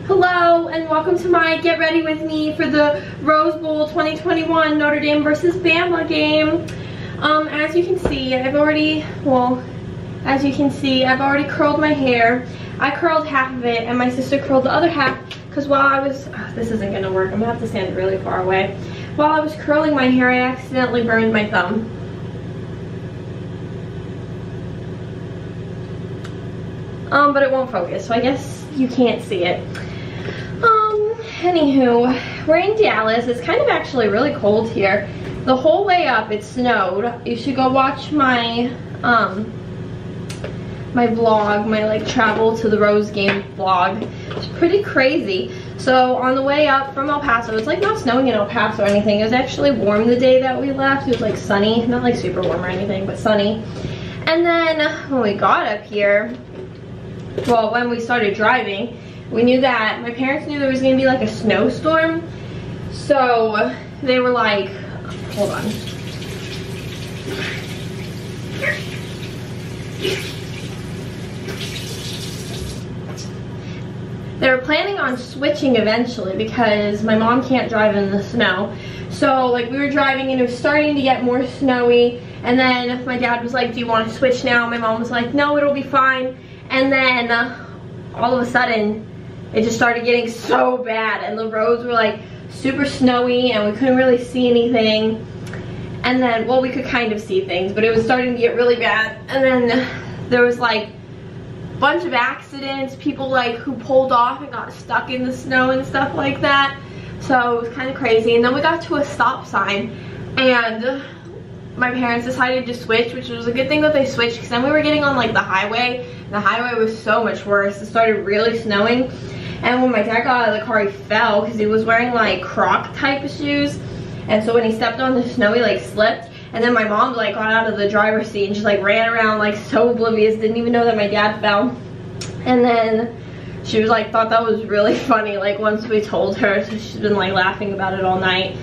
Hello and welcome to my Get Ready With Me for the Rose Bowl 2021 Notre Dame versus Bama game. As you can see, I've already curled my hair. I curled half of it and my sister curled the other half because while I was, this isn't gonna work, I'm gonna have to stand really far away. While I was curling my hair, I accidentally burned my thumb. But it won't focus, so I guess you can't see it. Anywho, we're in Dallas. It's kind of actually really cold here. The whole way up it snowed. You should go watch my my vlog, my like travel to the Rose game vlog. It's pretty crazy. So on the way up from El Paso, it's like not snowing in El Paso or anything. It was actually warm the day that we left. It was like sunny, not like super warm or anything, but sunny. And then when we got up here, well, when we started driving, we knew that my parents knew there was gonna be like a snowstorm. So they were like, hold on. They were planning on switching eventually because my mom can't drive in the snow. So like we were driving and it was starting to get more snowy, and then my dad was like, do you want to switch now? My mom was like, no, it'll be fine. And then all of a sudden it just started getting so bad and the roads were like super snowy and we couldn't really see anything. And then, well, we could kind of see things, but it was starting to get really bad. And then there was like a bunch of accidents, people like who pulled off and got stuck in the snow and stuff like that. So it was kind of crazy. And then we got to a stop sign and my parents decided to switch, which was a good thing that they switched because then we were getting on like the highway. The highway was so much worse. It started really snowing. And when my dad got out of the car, he fell because he was wearing like Croc type of shoes. And so when he stepped on the snow, he like slipped. And then my mom like got out of the driver's seat and just like ran around like so oblivious, didn't even know that my dad fell. And then she was like, thought that was really funny, like once we told her, so she's been like laughing about it all night.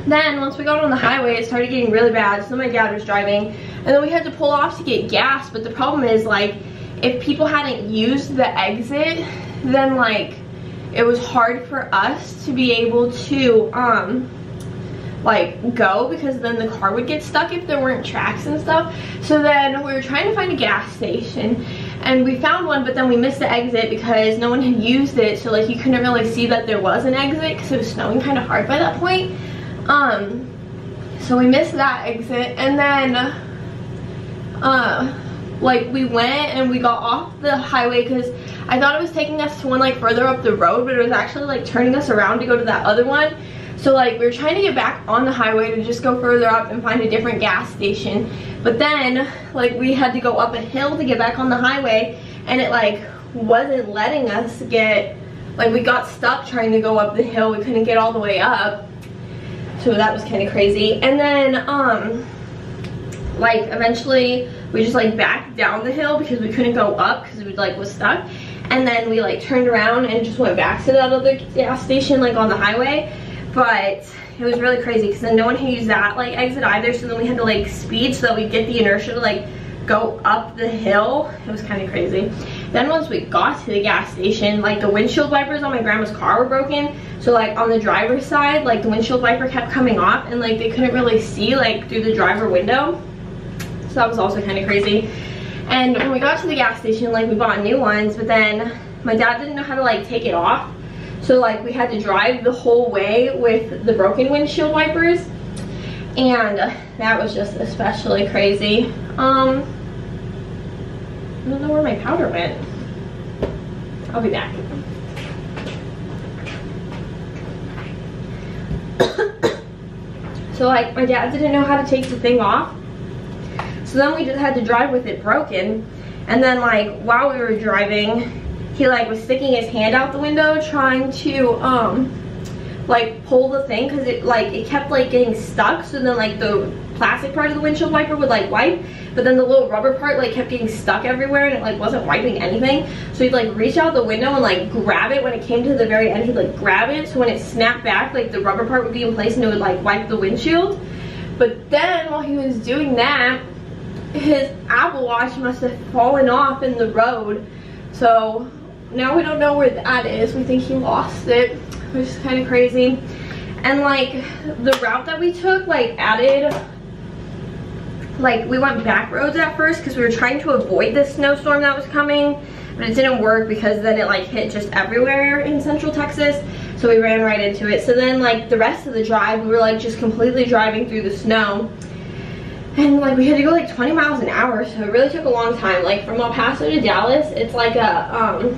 Then once we got on the highway, it started getting really bad, so my dad was driving. And then we had to pull off to get gas, but the problem is like, if people hadn't used the exit, then like it was hard for us to be able to like go, because then the car would get stuck if there weren't tracks and stuff. So then we were trying to find a gas station and we found one, but then we missed the exit because no one had used it, so like you couldn't really see that there was an exit because it was snowing kind of hard by that point. So we missed that exit, and then like we went and we got off the highway because I thought it was taking us to one like further up the road, but it was actually like turning us around to go to that other one. So like we were trying to get back on the highway to just go further up and find a different gas station, but then like we had to go up a hill to get back on the highway, and it like wasn't letting us get, like we got stuck trying to go up the hill. We couldn't get all the way up, so that was kind of crazy. And then like eventually we just like backed down the hill because we couldn't go up because it like was stuck. And then we like turned around and just went back to that other gas station like on the highway. But it was really crazy because then no one had used that like exit either, so then we had to like speed so that we get the inertia to like go up the hill. It was kind of crazy. Then once we got to the gas station, like the windshield wipers on my grandma's car were broken, so like on the driver's side, like the windshield wiper kept coming off and like they couldn't really see like through the driver window. So that was also kind of crazy. And when we got to the gas station, like we bought new ones, but then my dad didn't know how to like take it off. So like we had to drive the whole way with the broken windshield wipers. And that was just especially crazy. I don't know where my powder went. I'll be back. So like my dad didn't know how to take the thing off. So then we just had to drive with it broken. And then like while we were driving, he like was sticking his hand out the window trying to like pull the thing, because it kept like getting stuck. So then like the plastic part of the windshield wiper would like wipe, but then the little rubber part like kept getting stuck everywhere and it like wasn't wiping anything. So he'd like reach out the window and like grab it. When it came to the very end, he'd like grab it, so when it snapped back, like the rubber part would be in place and it would like wipe the windshield. But then while he was doing that, his Apple Watch must have fallen off in the road. So now we don't know where that is. We think he lost it, which is kind of crazy. And like the route that we took like added, like we went back roads at first because we were trying to avoid this snowstorm that was coming, but it didn't work because then it like hit just everywhere in central Texas. So we ran right into it. So then like the rest of the drive, we were like just completely driving through the snow. And like we had to go like 20 miles an hour, so it really took a long time. Like from El Paso to Dallas, it's like a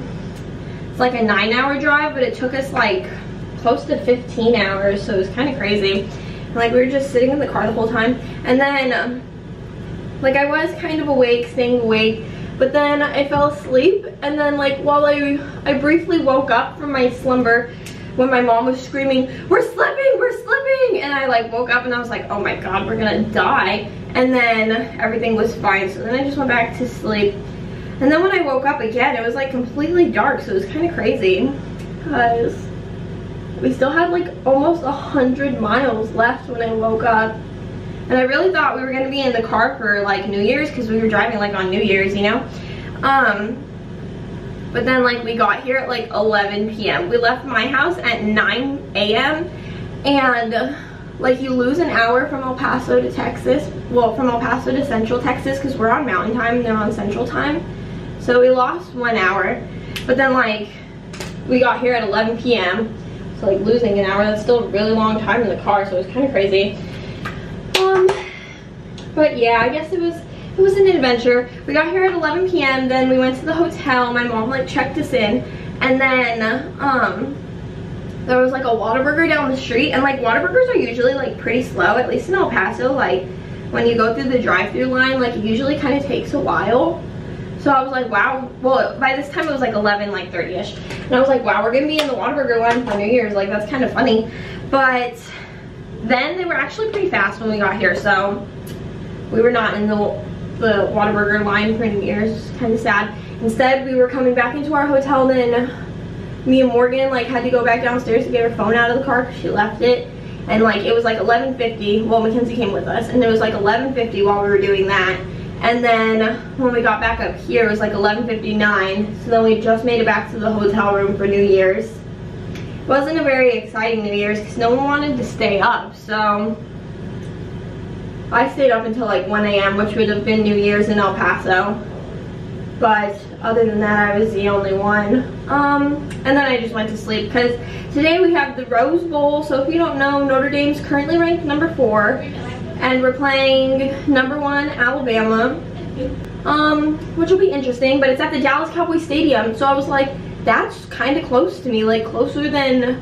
9-hour drive, but it took us like close to 15 hours, so it was kind of crazy. And like we were just sitting in the car the whole time. And then like I was kind of awake, staying awake, but then I fell asleep. And then like while I briefly woke up from my slumber when my mom was screaming, we're slipping, we're slipping. And I like woke up and I was like, oh my God, we're gonna die. And then everything was fine. So then I just went back to sleep. And then when I woke up again, it was like completely dark. So it was kind of crazy because we still had like almost 100 miles left when I woke up. And I really thought we were gonna be in the car for like New Year's because we were driving like on New Year's, you know? But then like we got here at like 11 p.m. We left my house at 9 a.m. and like you lose an hour from El Paso to Texas. Well, from El Paso to Central Texas because we're on Mountain Time and they're on Central Time. So we lost 1 hour. But then like we got here at 11 p.m. So like losing an hour, that's still a really long time in the car, so it was kind of crazy. But yeah, I guess it was an adventure. We got here at 11 p.m. Then we went to the hotel. My mom like checked us in, and then there was like a Whataburger down the street, and like Whataburgers are usually like pretty slow, at least in El Paso. Like when you go through the drive-through line, like it usually kind of takes a while. So I was like, wow. Well, by this time it was like 11, like 30ish, and I was like, wow, we're gonna be in the Whataburger line for New Year's. Like that's kind of funny. But then they were actually pretty fast when we got here, so we were not in the Whataburger line for New Year's. Kind of sad. Instead, we were coming back into our hotel, and then me and Morgan like had to go back downstairs to get her phone out of the car because she left it. And like it was like 11:50. Well, Mackenzie came with us, and it was like 11:50 while we were doing that. And then when we got back up here, it was like 11:59. So then we just made it back to the hotel room for New Year's. It wasn't a very exciting New Year's because no one wanted to stay up, so I stayed up until like 1 a.m. which would have been New Year's in El Paso. But other than that, I was the only one. And then I just went to sleep because today we have the Rose Bowl. So if you don't know, Notre Dame's currently ranked number 4, and we're playing number 1 Alabama, which will be interesting. But it's at the Dallas Cowboys Stadium, so I was like, that's kind of close to me, like closer than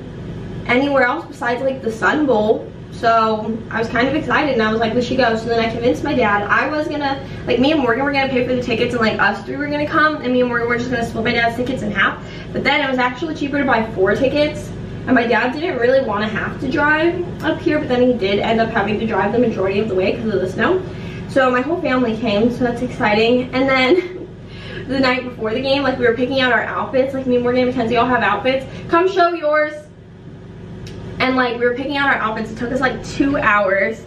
anywhere else besides like the Sun Bowl. So I was kind of excited, and I was like, we should go. So then I convinced my dad. I was gonna, like, me and Morgan were gonna pay for the tickets, and like us 3 were gonna come, and me and Morgan were just gonna split my dad's tickets in half. But then it was actually cheaper to buy 4 tickets, and my dad didn't really want to have to drive up here, but then he did end up having to drive the majority of the way because of the snow. So my whole family came, so that's exciting. And then the night before the game, like we were picking out our outfits, like me and Morgan and Mackenzie all have outfits. Come show yours. And like we were picking out our outfits. It took us like 2 hours.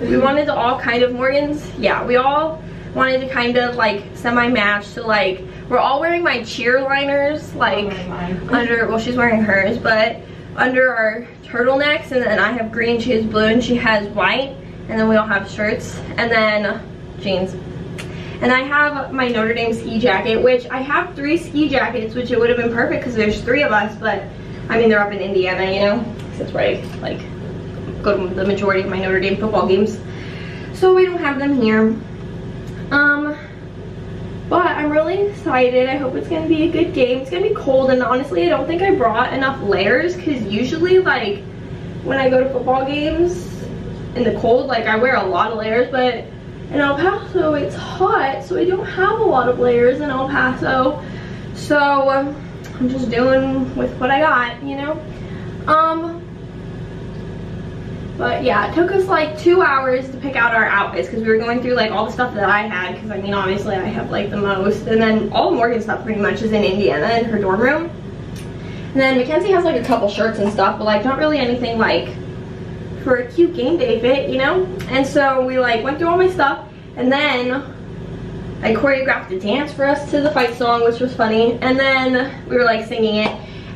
We wanted to all kind of, we all wanted to kind of like semi-match. So like we're all wearing my cheer liners, like under, well, she's wearing hers, but under our turtlenecks. And then I have green, she has blue, and she has white. And then we all have shirts and then jeans. And I have my Notre Dame ski jacket, which I have 3 ski jackets, which it would have been perfect because there's 3 of us, but I mean, they're up in Indiana, you know, that's where I like go to the majority of my Notre Dame football games. So we don't have them here. But I'm really excited. I hope it's gonna be a good game. It's gonna be cold, and honestly, I don't think I brought enough layers because usually, like, when I go to football games in the cold, like, I wear a lot of layers, but in El Paso, it's hot, so I don't have a lot of layers in El Paso. So I'm just doing with what I got, you know? But yeah, it took us like 2 hours to pick out our outfits because we were going through like all the stuff that I had, because I mean, obviously I have like the most, and then all Morgan's stuff pretty much is in Indiana in her dorm room. And then Mackenzie has like a couple shirts and stuff, but like not really anything like for a cute game day fit, you know? And so we like went through all my stuff, and then I choreographed a dance for us to the fight song, which was funny. And then we were like singing it.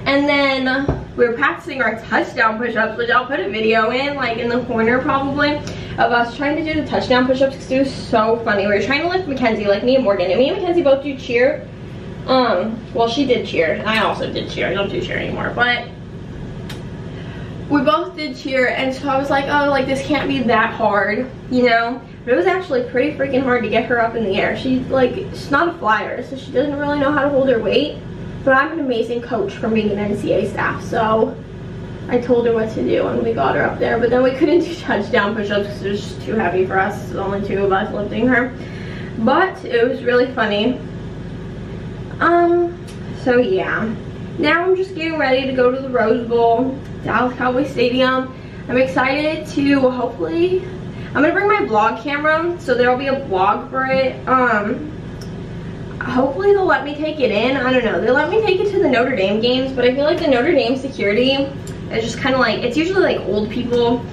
And then we were practicing our touchdown push-ups, which I'll put a video in, like in the corner probably, of us trying to do the touchdown push-ups because it was so funny. We were trying to lift Mackenzie, like me and Morgan. And me and Mackenzie both do cheer. Well, she did cheer, and I also did cheer. I don't do cheer anymore, but we both did cheer, and so I was like, oh, like this can't be that hard, you know? But it was actually pretty freaking hard to get her up in the air. She's not a flyer, so she doesn't really know how to hold her weight. But I'm an amazing coach from being an NCA staff, so I told her what to do and we got her up there. But then we couldn't do touchdown push-ups because it was just too heavy for us. There's only 2 of us lifting her. But it was really funny. So yeah. Now I'm just getting ready to go to the Rose Bowl, Dallas Cowboy Stadium. I'm excited to hopefully, I'm gonna bring my vlog camera, so there'll be a vlog for it. Hopefully they'll let me take it in. I don't know. They let me take it to the Notre Dame games, but I feel like the Notre Dame security is just kind of like, it's usually like old people.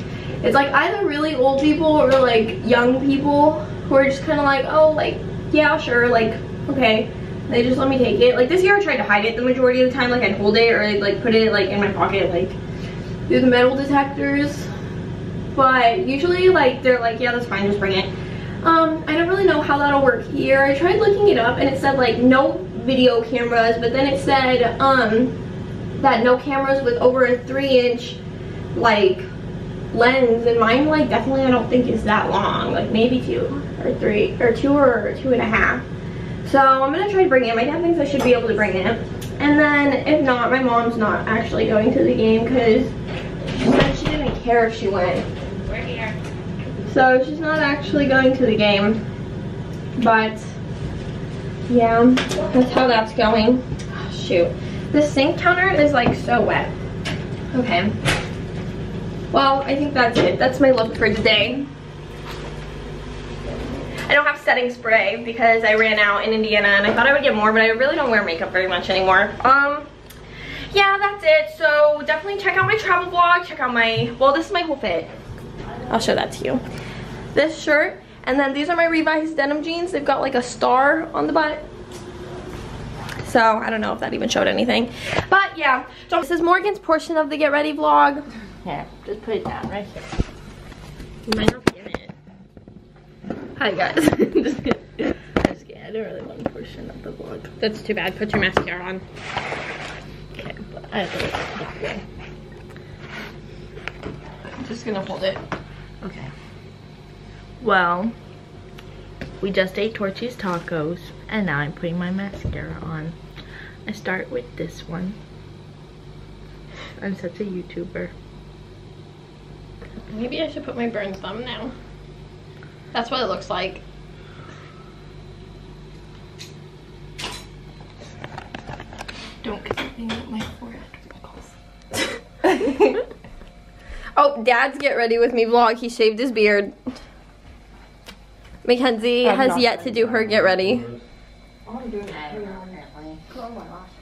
It's like either really old people or like young people who are just kind of like, oh, like, yeah, sure, like, okay. They just let me take it. Like this year I tried to hide it the majority of the time. Like I'd hold it or I'd like put it like in my pocket, like through the metal detectors. But usually like they're like, yeah, that's fine, just bring it. I don't really know how that'll work here. I tried looking it up and it said like no video cameras, but then it said that no cameras with over a 3-inch like lens, and mine like definitely I don't think is that long, like maybe 2 or 3 or 2 or 2.5. So I'm gonna try to bring it. My dad thinks I should be able to bring it. And then if not, my mom's not actually going to the game because she said she didn't care if she went. We're here. So she's not actually going to the game. But yeah, that's how that's going. Oh, shoot. The sink counter is like so wet. Okay. Well, I think that's it. That's my look for today. I don't have setting spray because I ran out in Indiana and I thought I would get more, but I really don't wear makeup very much anymore. Yeah, that's it. So definitely check out my travel vlog. Check out my, well, this is my whole fit. I'll show that to you. This shirt, and then these are my Revised denim jeans. They've got like a star on the butt. So I don't know if that even showed anything. But yeah, so this is Morgan's portion of the get ready vlog. Yeah, just put it down right here. You might not be in it. Hi guys. Just kidding. I don't really want a portion of the vlog. That's too bad. Put your mascara on. Okay, but I have to look that way. I'm just gonna hold it. Okay. Well, we just ate Torchy's tacos, and now I'm putting my mascara on. I start with this one. I'm such a YouTuber. Maybe I should put my burn thumb now. That's what it looks like. Don't get something on my forehead. Oh, Dad's get ready with me vlog. He shaved his beard. Mackenzie has yet to do her get ready. I'm doing that apparently. Curl my lashes.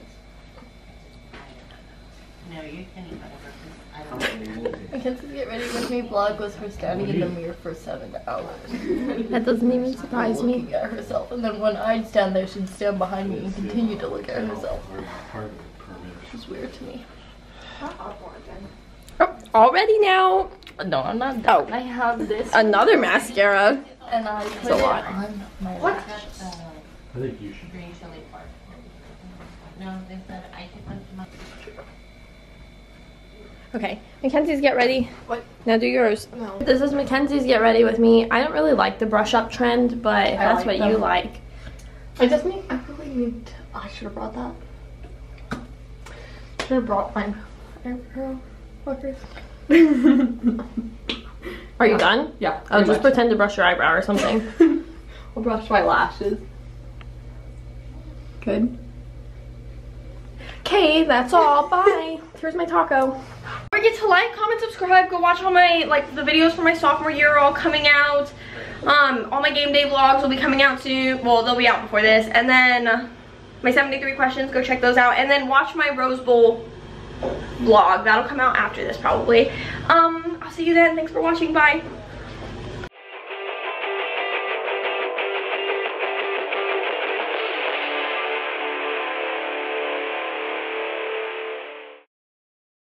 No, you can eat whatever. I don't. Mackenzie's get ready with me vlog was her standing in the mirror for 7 hours. That doesn't even surprise me. Looking at herself, and then when I'd stand there, she'd stand behind me and continue to look at herself. Which is weird to me. Oh, already now? No, I'm not done. I have this. Another mascara. And I put a it lot. on my lashes. I think you should. Green chili part. No, they said I could put my. Okay, Mackenzie's get ready. What? Now do yours. No. This is Mackenzie's get ready with me. I don't really like the brush up trend, but if that's like what you them. like. I really need to, I should have brought that. Should have brought my eyebrow fuckers. Are you done? Yeah. Oh, just pretend to brush your eyebrow or something. I'll brush my lashes. Good. Okay, that's all. Bye. Here's my taco. Don't forget to like, comment, subscribe. Go watch all my, the videos for my sophomore year are all coming out. All my game day vlogs will be coming out soon. Well, they'll be out before this. And then my 73 questions, go check those out. And then watch my Rose Bowl vlog. That'll come out after this probably. I'll see you then. Thanks for watching. Bye.